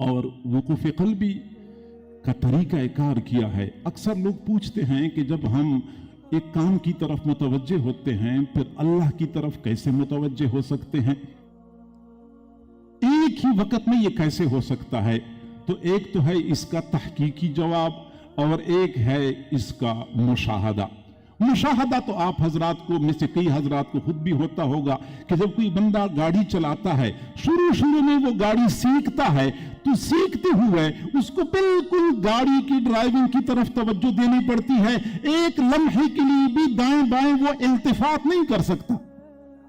اور वक़ूफ़ क़ल्बी का तरीका कार किया है। अक्सर लोग पूछते हैं कि जब हम एक काम की तरफ मुतवज्जे होते हैं फिर अल्लाह की तरफ कैसे मुतवज्जे हो सकते हैं, एक ही वक्त में ये कैसे हो सकता है? तो एक तो है इसका तहकीकी जवाब और एक है इसका मुशाहदा। मुशाहदा तो आप हजरात को में से कई हजरात को खुद भी होता होगा कि जब कोई बंदा गाड़ी चलाता है, शुरू में वो गाड़ी सीखता है, तो सीखते हुए उसको बिल्कुल गाड़ी की ड्राइविंग की तरफ तवज्जो देनी पड़ती है। एक लम्हे के लिए भी दाएं बाएं वो इल्तिफात नहीं कर सकता।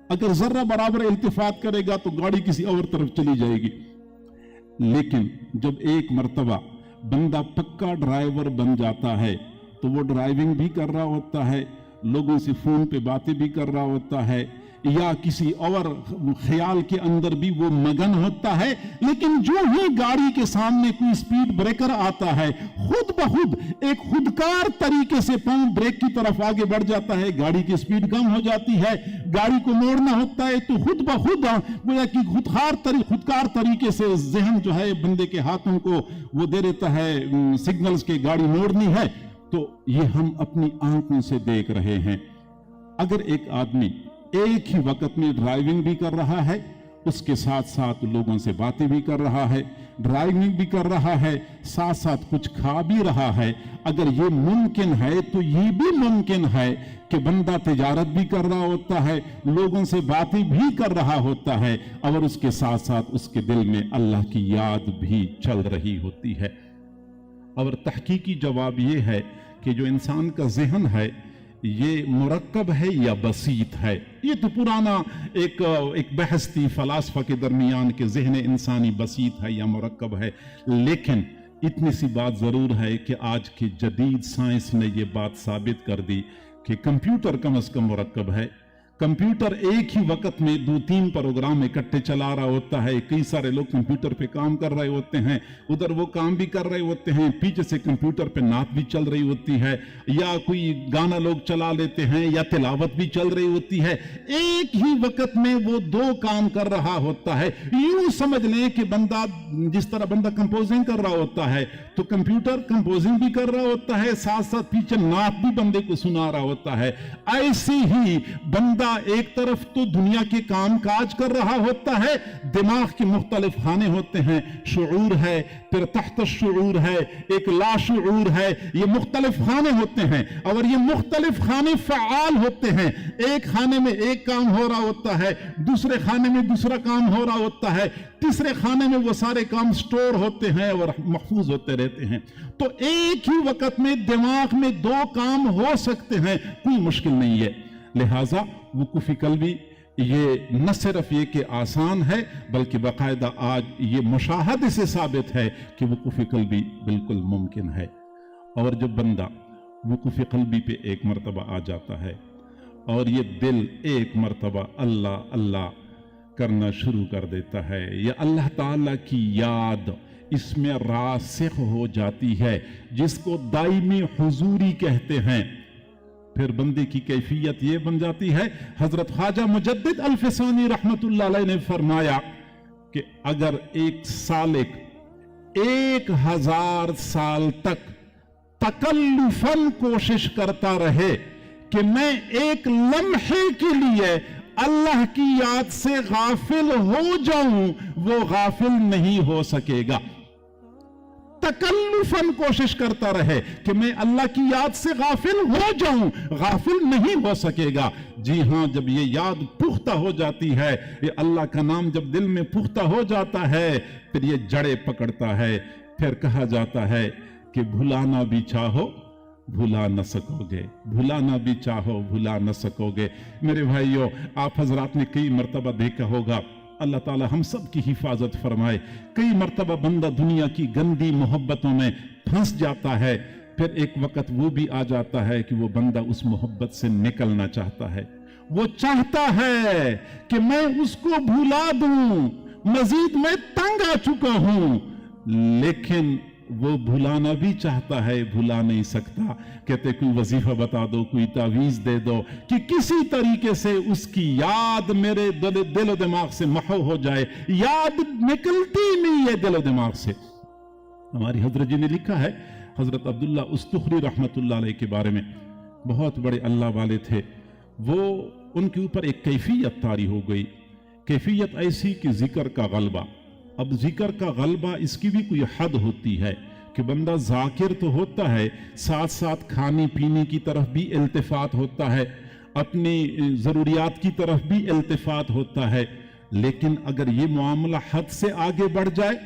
अगर जर्रा बराबर इल्तिफात करेगा तो गाड़ी किसी और तरफ चली जाएगी। लेकिन जब एक मर्तबा बंदा पक्का ड्राइवर बन जाता है तो वो ड्राइविंग भी कर रहा होता है, लोगों से फोन पे बातें भी कर रहा होता है, या किसी और ख्याल के अंदर भी वो मगन होता है। लेकिन जो ही गाड़ी के सामने कोई स्पीड ब्रेकर आता है, खुद ब खुद एक खुदकार तरीके से पांव ब्रेक की तरफ आगे बढ़ जाता है, गाड़ी की स्पीड कम हो जाती है। गाड़ी को मोड़ना होता है तो खुद ब खुद गोया कि खुदकार तरीके से जहन जो है बंदे के हाथों को वो दे देता है सिग्नल्स के गाड़ी मोड़नी है। तो ये हम अपनी आंखों से देख रहे हैं। अगर एक आदमी एक ही वक्त में ड्राइविंग भी कर रहा है, उसके साथ साथ लोगों से बातें भी कर रहा है, ड्राइविंग भी कर रहा है, साथ साथ कुछ खा भी रहा है, अगर ये मुमकिन है तो ये भी मुमकिन है कि बंदा तिजारत भी कर रहा होता है, लोगों से बातें भी कर रहा होता है और उसके साथ साथ उसके दिल में अल्लाह की याद भी चल रही होती है। और तहकीकी जवाब ये है कि जो इंसान का ज़हन है ये मुरक्कब है या बसीत है। ये तो पुराना एक बहस थी फलासफा के दरमियान के ज़हन इंसानी बसीत है या मुरक्कब है। लेकिन इतनी सी बात ज़रूर है कि आज की जदीद साइंस ने ये बात साबित कर दी कि कंप्यूटर कम अज़ कम मुरक्कब है। कंप्यूटर एक ही वक्त में 2-3 प्रोग्राम इकट्ठे चला रहा होता है। कई सारे लोग कंप्यूटर पे काम कर रहे होते हैं, उधर वो काम भी कर रहे होते हैं, पीछे से कंप्यूटर पे नात भी चल रही होती है, या कोई गाना लोग चला लेते हैं, या तिलावत भी चल रही होती है। एक ही वक्त में वो 2 काम कर रहा होता है। यूं समझ लें कि बंदा जिस तरह बंदा कंपोजिंग कर रहा होता है तो कंप्यूटर कंपोजिंग भी कर रहा होता है, साथ साथ पीछे नात भी बंदे को सुना रहा होता है। ऐसे ही बंदा एक तरफ तो दुनिया के काम काज कर रहा होता है, दिमाग के मुख्तलिफ खाने होते हैं, शुऊर है, फिर तहत शुऊर है, एक लाशूर है, ये मुख्तलिफ खाने होते हैं और ये मुख्तलिफ खाने फ़आल होते हैं। एक खाने में एक काम हो रहा होता है, दूसरे खाने में दूसरा काम हो रहा होता है, तीसरे खाने में वो सारे काम स्टोर होते हैं और महफूज होते रहते हैं। तो एक ही वक्त में दिमाग में 2 काम हो सकते हैं, कोई मुश्किल नहीं है। लिहाजा वक़ूफ़ क़ल्बी ये न सिर्फ ये कि आसान है बल्कि बाकायदा आज ये मुशाहदे से साबित है कि वक़ूफ़ क़ल्बी बिल्कुल मुमकिन है। और जब बंदा वक़ूफ़ क़ल्बी पे एक मरतबा आ जाता है और ये दिल एक मरतबा अल्लाह अल्लाह करना शुरू कर देता है, या अल्लाह ताला की याद इसमें रासिख हो जाती है, जिसको दायमी हुजूरी कहते हैं, फिर बंदे की कैफियत ये बन जाती है। हजरत ख्वाजा मुजद्दिद अल-फ़सानी रहमतुल्लाह अलैह ने फरमाया कि अगर एक सालिक 1000 साल तक तकल्लुफन कोशिश करता रहे कि मैं एक लम्हे के लिए अल्लाह की याद से गाफिल हो जाऊं, वो गाफिल नहीं हो सकेगा। तकल्लुफन कोशिश करता रहे कि मैं अल्लाह की याद से गाफिल हो जाऊं, गाफिल नहीं हो सकेगा। जी हां, जब ये याद पुख्ता हो जाती है, ये अल्लाह का नाम जब दिल में पुख्ता हो जाता है, फिर ये जड़े पकड़ता है। फिर कहा जाता है कि भुलाना भी चाहो भुला न सकोगे, भुलाना भी चाहो भुला न सकोगे। मेरे भाइयों, आप हजरात ने कई मर्तबा देखा होगा, अल्लाह ताला हम सब की हिफाजत फरमाए, कई मर्तबा बंदा दुनिया की गंदी मोहब्बतों में फंस जाता है, फिर एक वक्त वो भी आ जाता है कि वो बंदा उस मोहब्बत से निकलना चाहता है। वो चाहता है कि मैं उसको भुला दूं, मजीद मैं तंग आ चुका हूं, लेकिन वो भुलाना भी चाहता है, भुला नहीं सकता। कहते कोई वजीफा बता दो, कोई तावीज दे दो कि किसी तरीके से उसकी याद मेरे दिलो दिमाग से महव हो जाए। याद निकलती नहीं है दिलो दिमाग से। हमारी हजरत जी ने लिखा है, हजरत अब्दुल्ला उस्तुखरी रहमतुल्लाह अलैह के बारे में, बहुत बड़े अल्लाह वाले थे। वो उनके ऊपर एक कैफियत तारी हो गई, कैफियत ऐसी कि जिक्र का गलबा। अब जिक्र का गलबा, इसकी भी कोई हद होती है कि बंदा जाकिर तो होता है, साथ साथ खाने पीने की तरफ भी इल्तिफात होता है, अपनी ज़रूरियात की तरफ भी इल्तिफात होता है। लेकिन अगर ये मामला हद से आगे बढ़ जाए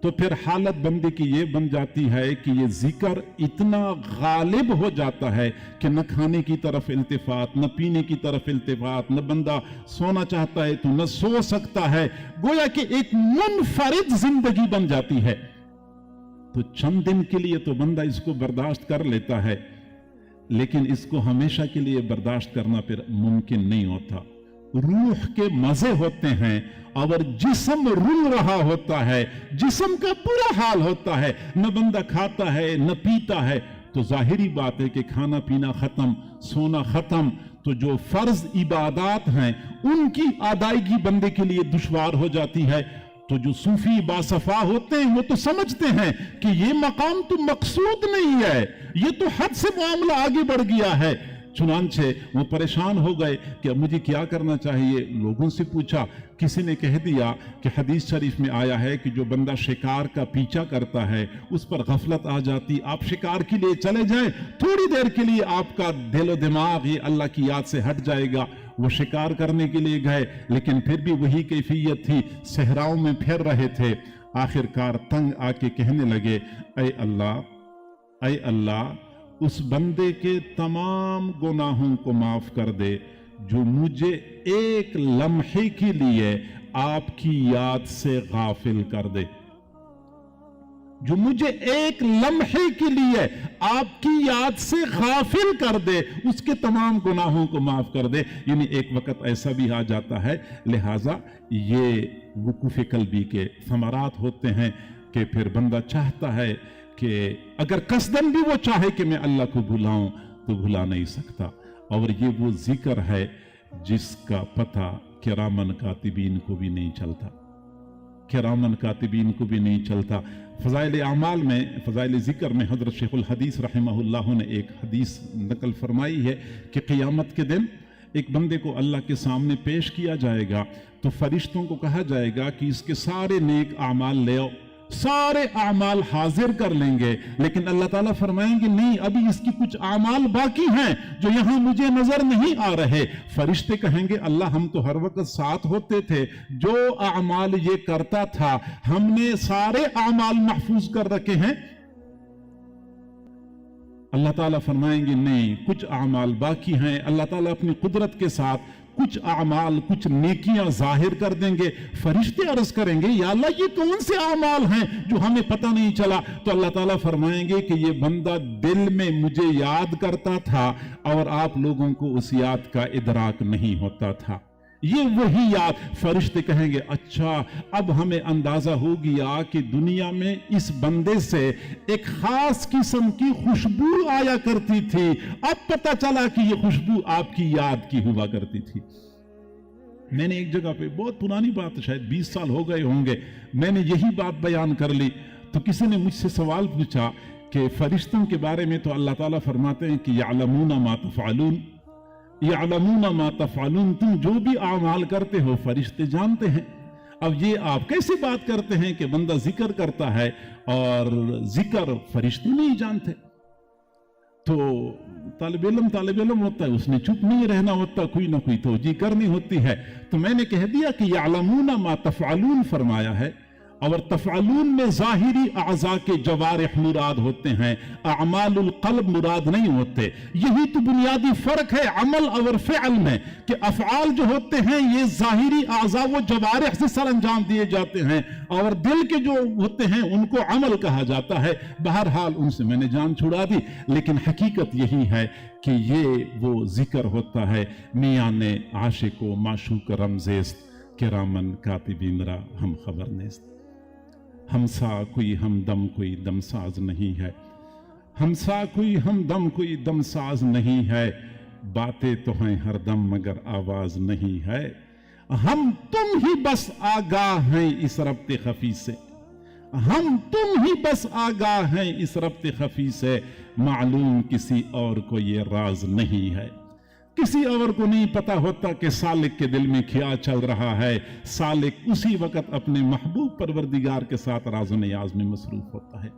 तो फिर हालत बंदे की ये बन जाती है कि ये जिक्र इतना गालिब हो जाता है कि न खाने की तरफ इल्तिफात, न पीने की तरफ इल्तिफात, न बंदा सोना चाहता है तो न सो सकता है। गोया कि एक मुनफरिद जिंदगी बन जाती है। तो चंद दिन के लिए तो बंदा इसको बर्दाश्त कर लेता है, लेकिन इसको हमेशा के लिए बर्दाश्त करना फिर मुमकिन नहीं होता। रूह के मजे होते हैं और जिस्म रुल रहा होता है, जिस्म का बुरा हाल होता है, न बंदा खाता है न पीता है, तो जाहिरी बात है कि खाना पीना खत्म, सोना खत्म, तो जो फर्ज इबादात हैं उनकी अदायगी बंदे के लिए दुश्वार हो जाती है। तो जो सूफी बासफा होते हैं वो तो समझते हैं कि ये मकाम तो मकसूद नहीं है, ये तो हद से मामला आगे बढ़ गया है। चुनांचे वो परेशान हो गए कि अब मुझे क्या करना चाहिए। लोगों से पूछा, किसी ने कह दिया कि हदीस शरीफ में आया है कि जो बंदा शिकार का पीछा करता है उस पर गफलत आ जाती, आप शिकार के लिए चले जाएं, थोड़ी देर के लिए आपका दिलो दिमाग ये अल्लाह की याद से हट जाएगा। वो शिकार करने के लिए गए, लेकिन फिर भी वही कैफियत थी, सहराओं में फिर रहे थे। आखिरकार तंग आके कहने लगे, ऐ अल्लाह, उस बंदे के तमाम गुनाहों को माफ कर दे जो मुझे एक लम्हे के लिए आपकी याद से गाफिल कर दे, जो मुझे एक लम्हे के लिए आपकी याद से गाफिल कर दे, उसके तमाम गुनाहों को माफ कर दे। यानी एक वक्त ऐसा भी आ जाता है, लिहाजा ये वुकूफ़ क़ल्बी के समारात होते हैं कि फिर बंदा चाहता है कि अगर कसदन भी वो चाहे कि मैं अल्लाह को भुलाऊं तो भुला नहीं सकता। और ये वो जिक्र है जिसका पता किरामन कातिबीन को भी नहीं चलता, किरामन कातिबीन को भी नहीं चलता। फ़ज़ाइल आमाल में, फ़ज़ाइल ज़िक्र में हज़रत शेखुल हदीस रहमहुल्लाह ने एक हदीस नकल फरमाई है कि क़ियामत के दिन एक बंदे को अल्लाह के सामने पेश किया जाएगा तो फरिश्तों को कहा जाएगा कि इसके सारे नेक आमाल ले आओ, सारे आमाल हाजिर कर लेंगे। लेकिन अल्लाह ताला फरमाएंगे नहीं, अभी इसकी कुछ आमाल बाकी हैं जो यहां मुझे नजर नहीं आ रहे। फरिश्ते कहेंगे अल्लाह हम तो हर वक्त साथ होते थे, जो आमाल ये करता था हमने सारे आमाल महफूज कर रखे हैं। अल्लाह ताला फरमाएंगे नहीं, कुछ आमाल बाकी हैं। अल्लाह ताला अपनी कुदरत के साथ कुछ आमाल, कुछ नेकियां जाहिर कर देंगे। फरिश्ते अर्ज करेंगे या अल्लाह ये कौन से आमाल हैं जो हमें पता नहीं चला। तो अल्लाह ताला फरमाएंगे कि ये बंदा दिल में मुझे याद करता था और आप लोगों को उस याद का इदराक नहीं होता था। ये वही याद। फरिश्ते कहेंगे अच्छा अब हमें अंदाजा हो गया कि दुनिया में इस बंदे से एक खास किस्म की खुशबू आया करती थी, अब पता चला कि ये खुशबू आपकी याद की हुआ करती थी। मैंने एक जगह पे, बहुत पुरानी बात, शायद 20 साल हो गए होंगे, मैंने यही बात बयान कर ली तो किसी ने मुझसे सवाल पूछा कि फरिश्तों के बारे में तो अल्लाह ताला फरमाते हैं कि यअलमूना मा तफ़अलून, यअलमूना मा तफ़अलून, तुम जो भी आमाल करते हो फरिश्ते जानते हैं। अब ये आप कैसे बात करते हैं कि बंदा जिक्र करता है और जिक्र फरिश्ते नहीं जानते। तो तालिब इल्म होता है, उसने चुप नहीं रहना होता, कोई ना कोई तौजीह करनी होती है। तो मैंने कह दिया कि यअलमूना मा तफ़अलून फरमाया है, और तफ़अलून में ज़ाहिरी आज़ा के जवारिह मुराद होते हैं, अमालुल क़ल्ब मुराद नहीं होते। यही तो बुनियादी फ़र्क है अमल और फ़िअल में कि अफ़आल जो होते हैं ये ज़ाहिरी आज़ा वो जवारिह से सर अंजाम दिए जाते हैं, और दिल के जो होते हैं उनको अमल कहा जाता है। बहरहाल उनसे मैंने जान छुड़ा दी, लेकिन हकीकत यही है कि ये वो जिक्र होता है मियाने आशिको माशूक रमज़ेस्त किरामन कातिबीन रा हम खबर नेस्त। ہمسا کوئی ہمدم کوئی دم ساز نہیں ہے، ہمسا کوئی ہمدم کوئی دم ساز نہیں ہے، باتیں تو ہیں ہر دم مگر آواز نہیں ہے، ہم تم ہی بس آگاہ ہیں اس ربط خفی سے، ہم تم ہی بس آگاہ ہیں اس ربط خفی سے، معلوم کسی اور کو یہ راز نہیں ہے، کسی اور کو نہیں پتا ہوتا کہ سالک کے دل میں کیا چل رہا ہے، سالک اسی وقت اپنے محبوب پروردگار کے ساتھ راز و نیاز میں مصروف ہوتا ہے۔